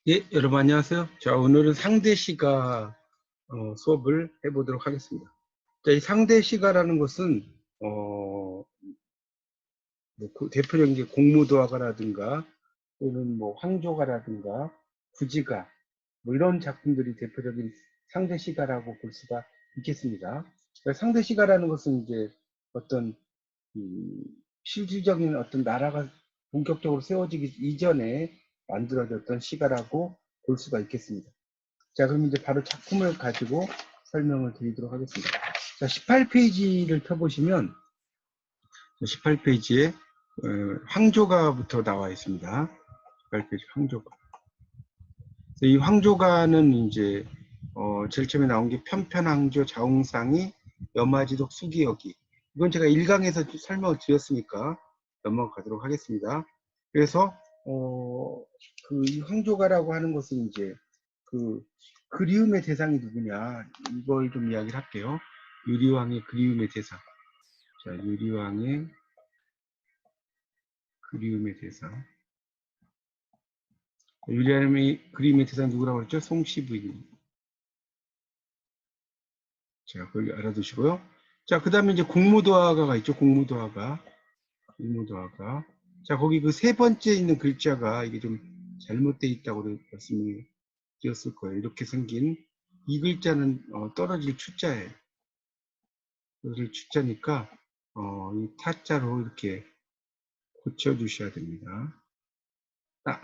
예, 여러분 안녕하세요. 자, 오늘은 상대시가 수업을 해보도록 하겠습니다. 자, 이 상대시가라는 것은 대표적인 게 공무도화가라든가 또는 뭐 황조가라든가 구지가 뭐 이런 작품들이 대표적인 상대시가라고 볼 수가 있겠습니다. 그러니까 상대시가라는 것은 이제 어떤 실질적인 어떤 나라가 본격적으로 세워지기 이전에 만들어졌던 시가라고 볼 수가 있겠습니다. 자, 그럼 이제 바로 작품을 가지고 설명을 드리도록 하겠습니다. 자, 18페이지를 펴보시면 18페이지에 황조가부터 나와 있습니다. 18페이지 황조가. 이 황조가는 이제 제일 처음에 나온 게 편편황조, 자웅상이, 여마지독, 수기여기. 이건 제가 1강에서 설명을 드렸으니까 넘어가도록 하겠습니다. 그래서 이 황조가라고 하는 것은 이제 그 그리움의 대상이 누구냐, 이걸 좀 이야기를 할게요. 유리왕의 그리움의 대상. 자, 유리왕의 그리움의 대상. 유리왕의 그리움의 대상 누구라고 그랬죠? 송씨 부인. 자, 그걸 알아두시고요. 자, 그 다음에 이제 공무도화가가 있죠. 공무도화가. 공무도화가. 자, 거기 그 세 번째 있는 글자가 이게 좀 잘못되어 있다고 말씀을 드렸을 거예요. 이렇게 생긴 이 글자는 떨어질 추자예요. 떨어질 추자니까 이 타자로 이렇게 고쳐주셔야 됩니다.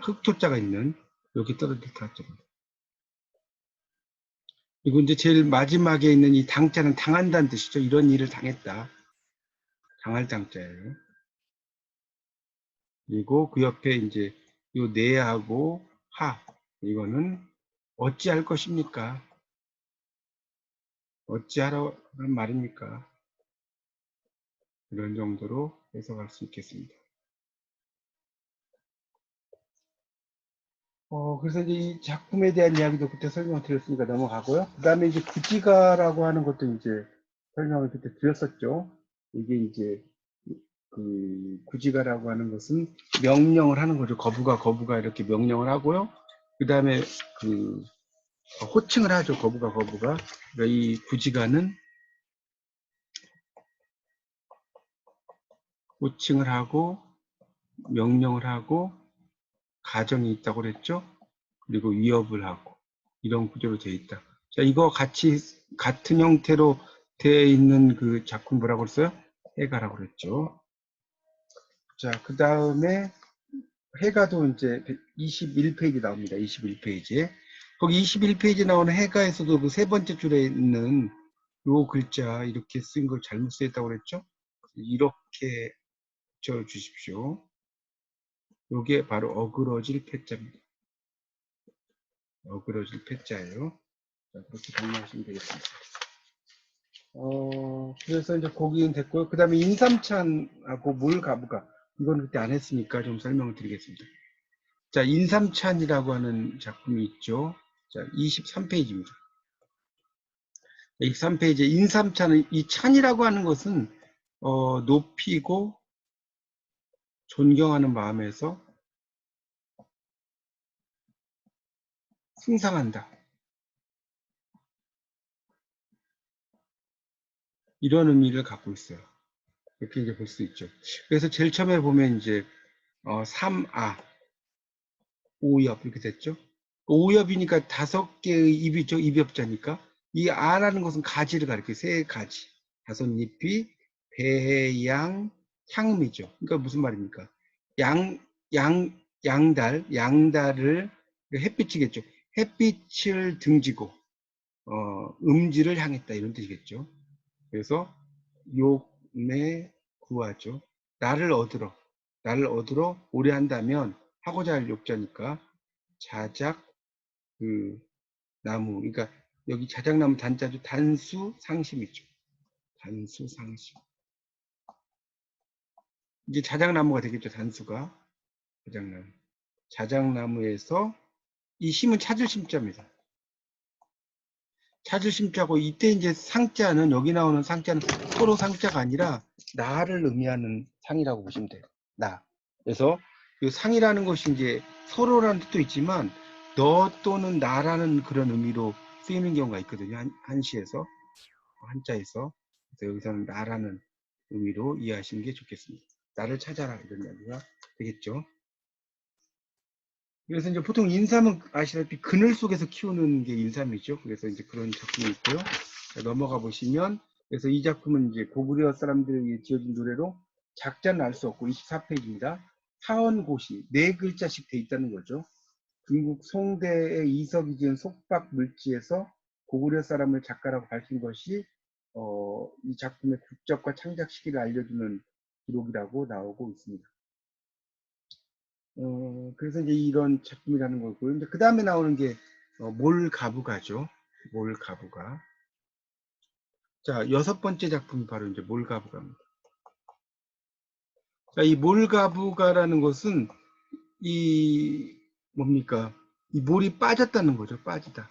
흑토자가 있는 여기 떨어질 타자입니다. 그리고 이제 제일 마지막에 있는 이 당자는 당한다는 뜻이죠. 이런 일을 당했다. 당할 당자예요. 그리고 그 옆에 이제 요 내하고 하, 이거는 어찌할 것입니까? 어찌하라는 말입니까? 이런 정도로 해석할 수 있겠습니다. 그래서 이제 이 작품에 대한 이야기도 그때 설명을 드렸으니까 넘어가고요. 그 다음에 이제 구지가라고 하는 것도 이제 설명을 그때 드렸었죠. 이게 이제 그 구지가라고 하는 것은 명령을 하는 거죠. 거부가 이렇게 명령을 하고요. 그 다음에 그 호칭을 하죠. 거부가. 그러니까 이 구지가는 호칭을 하고 명령을 하고 가정이 있다고 그랬죠. 그리고 위협을 하고 이런 구조로 되어 있다. 자, 이거 같은 형태로 되어 있는 그 작품 뭐라고 그랬어요? 해가라고 그랬죠. 자, 그 다음에 해가도 이제 21페이지 나옵니다. 21페이지에. 거기 21페이지 나오는 해가에서도 그 세 번째 줄에 있는 요 글자 이렇게 쓴 걸 잘못 쓰였다고 그랬죠? 이렇게 쳐 주십시오. 요게 바로 어그러질 패자입니다. 어그러질 패자예요. 자, 그렇게 정리하시면 되겠습니다. 그래서 이제 거기는 됐고요. 그 다음에 인삼찬하고 몰가부가 이건 그때 안 했으니까 좀 설명을 드리겠습니다. 자, 인삼찬이라고 하는 작품이 있죠. 자, 23페이지입니다. 23페이지에 인삼찬은 이 찬이라고 하는 것은 높이고 존경하는 마음에서 숭상한다. 이런 의미를 갖고 있어요. 이렇게 이제 볼 수 있죠. 그래서 제일 처음에 보면 이제 3아, 오엽 이렇게 됐죠. 오엽이니까 5개의 입이죠. 입엽자니까. 이 아라는 것은 가지를 가리켜요. 세 가지. 5잎이 배양 향음이죠. 그러니까 무슨 말입니까? 양달을 햇빛이겠죠. 햇빛을 등지고 음지를 향했다 이런 뜻이겠죠. 그래서 욕내 구하죠. 나를 얻으러 오래 한다면 하고자 할 욕자니까 자작 그 나무, 그러니까 여기 자작나무 단자도 단수 상심이죠. 단수 상심. 이제 자작나무가 되겠죠. 단수가 자작나무. 자작나무에서 이 심은 찾을 심자입니다. 찾을 심자고 이때 이제 상자는 여기 나오는 상자는 서로 상자가 아니라 나를 의미하는 상이라고 보시면 돼요. 나. 그래서 이 상이라는 것이 이제 서로라는 뜻도 있지만 너 또는 나라는 그런 의미로 쓰이는 경우가 있거든요. 한시에서, 한자에서. 그래서 여기서는 나라는 의미로 이해하시는 게 좋겠습니다. 나를 찾아라 이런 이야기가 되겠죠. 그래서 이제 보통 인삼은 아시다시피 그늘 속에서 키우는 게 인삼이죠. 그래서 이제 그런 작품이 있고요. 자, 넘어가 보시면, 그래서 이 작품은 이제 고구려 사람들에게 지어진 노래로 작자는 알 수 없고 24페이지입니다. 사원고시 네 글자씩 돼 있다는 거죠. 중국 송대의 이석이 지은 속박 물지에서 고구려 사람을 작가라고 밝힌 것이 이 작품의 국적과 창작 시기를 알려주는 기록이라고 나오고 있습니다. 그래서 이제 이런 작품이라는 거고요. 이제 그 다음에 나오는 게 몰가부가죠. 몰가부가. 자, 여섯 번째 작품이 바로 이제 몰가부가입니다. 자, 이 몰가부가라는 것은 이 뭡니까? 이 몰이 빠졌다는 거죠. 빠지다.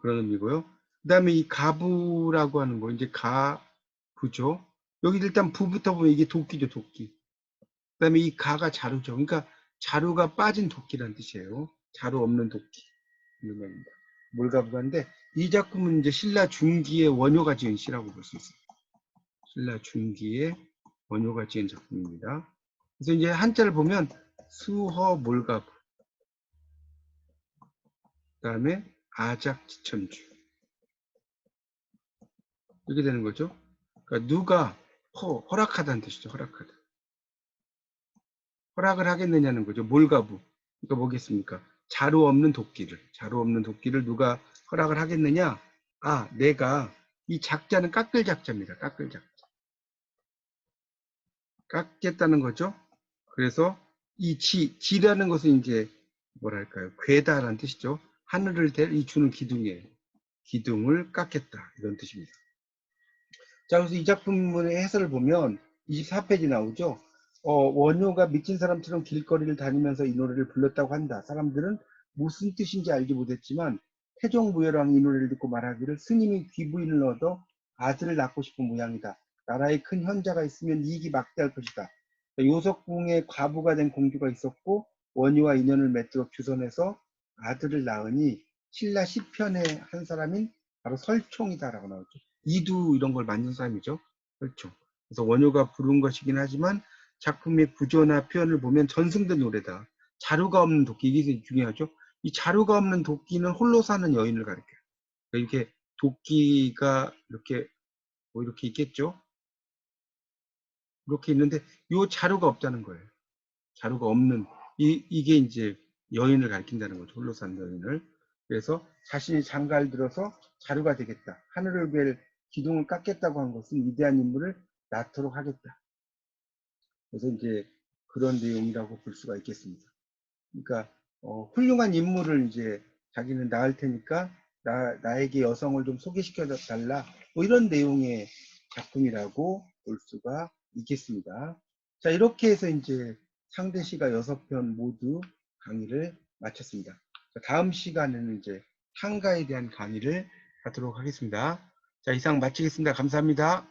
그런 의미고요. 그 다음에 이 가부라고 하는 거, 이제 가부죠. 여기 일단 부부터 보면 이게 도끼죠, 도끼. 그 다음에 이 가가 자루죠. 그러니까 자루가 빠진 도끼라는 뜻이에요. 자루 없는 도끼. 이런 겁니다. 몰가부가인데, 이 작품은 이제 신라 중기의 원효가 지은 시라고 볼 수 있어요. 신라 중기의 원효가 지은 작품입니다. 그래서 이제 한자를 보면 수허 몰가부, 그 다음에 아작지천주 이렇게 되는 거죠. 그러니까 누가 허락하다는 뜻이죠. 허락하다. 허락을 하겠느냐는 거죠. 몰가부. 그러니까 뭐겠습니까? 자루 없는 도끼를 누가 허락을 하겠느냐? 아, 내가 이 작자는 깎을 작자입니다. 깎을 작자. 깎겠다는 거죠. 그래서 이 지라는 것은 이제 뭐랄까요? 괴다라는 뜻이죠. 하늘을 댈 이 주는 기둥이에요. 기둥을 깎겠다 이런 뜻입니다. 자, 그래서 이 작품의 해설을 보면 24페이지 나오죠. 원효가 미친 사람처럼 길거리를 다니면서 이 노래를 불렀다고 한다. 사람들은 무슨 뜻인지 알지 못했지만 태종무열왕이 이 노래를 듣고 말하기를 스님이 귀부인을 얻어 아들을 낳고 싶은 모양이다. 나라에 큰 현자가 있으면 이익이 막대할 것이다. 요석궁의 과부가 된 공주가 있었고 원효와 인연을 맺도록 주선해서 아들을 낳으니 신라 시편의 한 사람인 바로 설총이다라고 나오죠. 이두 이런 걸 만든 사람이죠. 설총. 그래서 원효가 부른 것이긴 하지만 작품의 구조나 표현을 보면 전승된 노래다. 자루가 없는 도끼, 이게 중요하죠. 이 자루가 없는 도끼는 홀로 사는 여인을 가리켜요. 이렇게 도끼가 이렇게 뭐 이렇게 있겠죠. 이렇게 있는데 요 자루가 없다는 거예요. 자루가 없는 이게 이제 여인을 가리킨다는 거죠. 홀로 사는 여인을. 그래서 자신이 장가를 들어서 자루가 되겠다. 하늘을 뵐 기둥을 깎겠다고 한 것은 위대한 인물을 낳도록 하겠다. 그래서 이제 그런 내용이라고 볼 수가 있겠습니다. 그러니까 훌륭한 인물을 이제 자기는 낳을 테니까 나에게 여성을 좀 소개시켜 달라. 뭐 이런 내용의 작품이라고 볼 수가 있겠습니다. 자, 이렇게 해서 이제 상대시가 6편 모두 강의를 마쳤습니다. 자, 다음 시간에는 이제 한가에 대한 강의를 하도록 하겠습니다. 자, 이상 마치겠습니다. 감사합니다.